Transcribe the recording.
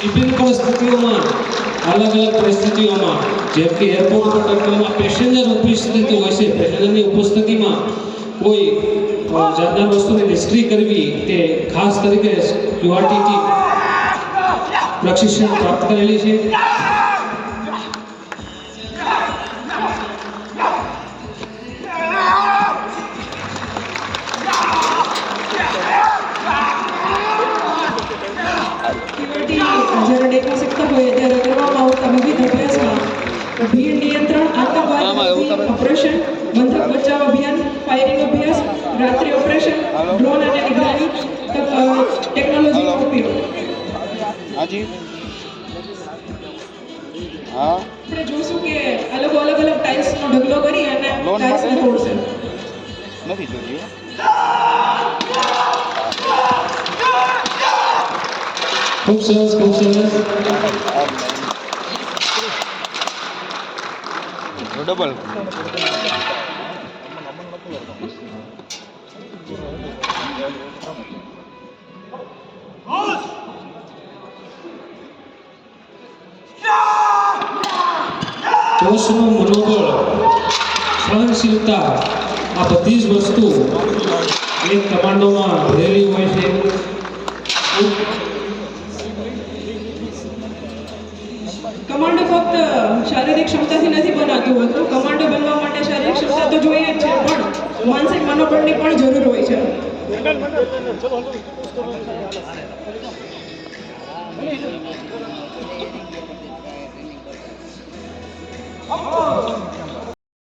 વિભિન્ન પરિસ્થિતિઓમાં અલગ અલગ પરિસ્થિતિઓમાં જેમ કે એરપોર્ટ પર ટર્મિનલમાં પેસેન્જર ઉપસ્થિત હોય છે, પેસેન્જરની ઉપસ્થિતિમાં કોઈ જાનદાર વસ્તુની નિષ્ક્રિય કરવી તે ખાસ તરીકે QRTT પ્રશિક્ષણ પ્રાપ્ત કરેલી છે. જ્યારે ડેટા શકતા હોય ત્યારે કરવામાં આવતા વિવિધ અભ્યાસમાં ભીડ નિયંત્રણ, આતંકવાદ ઓપરેશન, બંધક બચાવ અભિયાન, ફાયરિંગ અભ્યાસ, રાત્રિ ઓપરેશન, ડ્રોન અને નિગરાની ટેકનોલોજીનો ઉપયોગ. આપણે જોશું કે આ લોકો અલગ અલગ ટાઇલ્સનો ઢગલો કરી અને ટાઇલ્સને તોડશે. નથી જોયું. ખૂબ સરસ, ખૂબ સરસ. ડબલ કોષનું મનોબળ, સહનશીલતા આ બધી જ વસ્તુ એક કમાન્ડોમાં ભરેલી હોય છે. કમાન્ડો ફક્ત શારીરિક ક્ષમતાથી નથી બનાતું હોતું. કમાન્ડો બનવા માટે શારીરિક ક્ષમતા તો જોઈએ જ છે, પણ માનસિક મનોબળની પણ જરૂર હોય છે.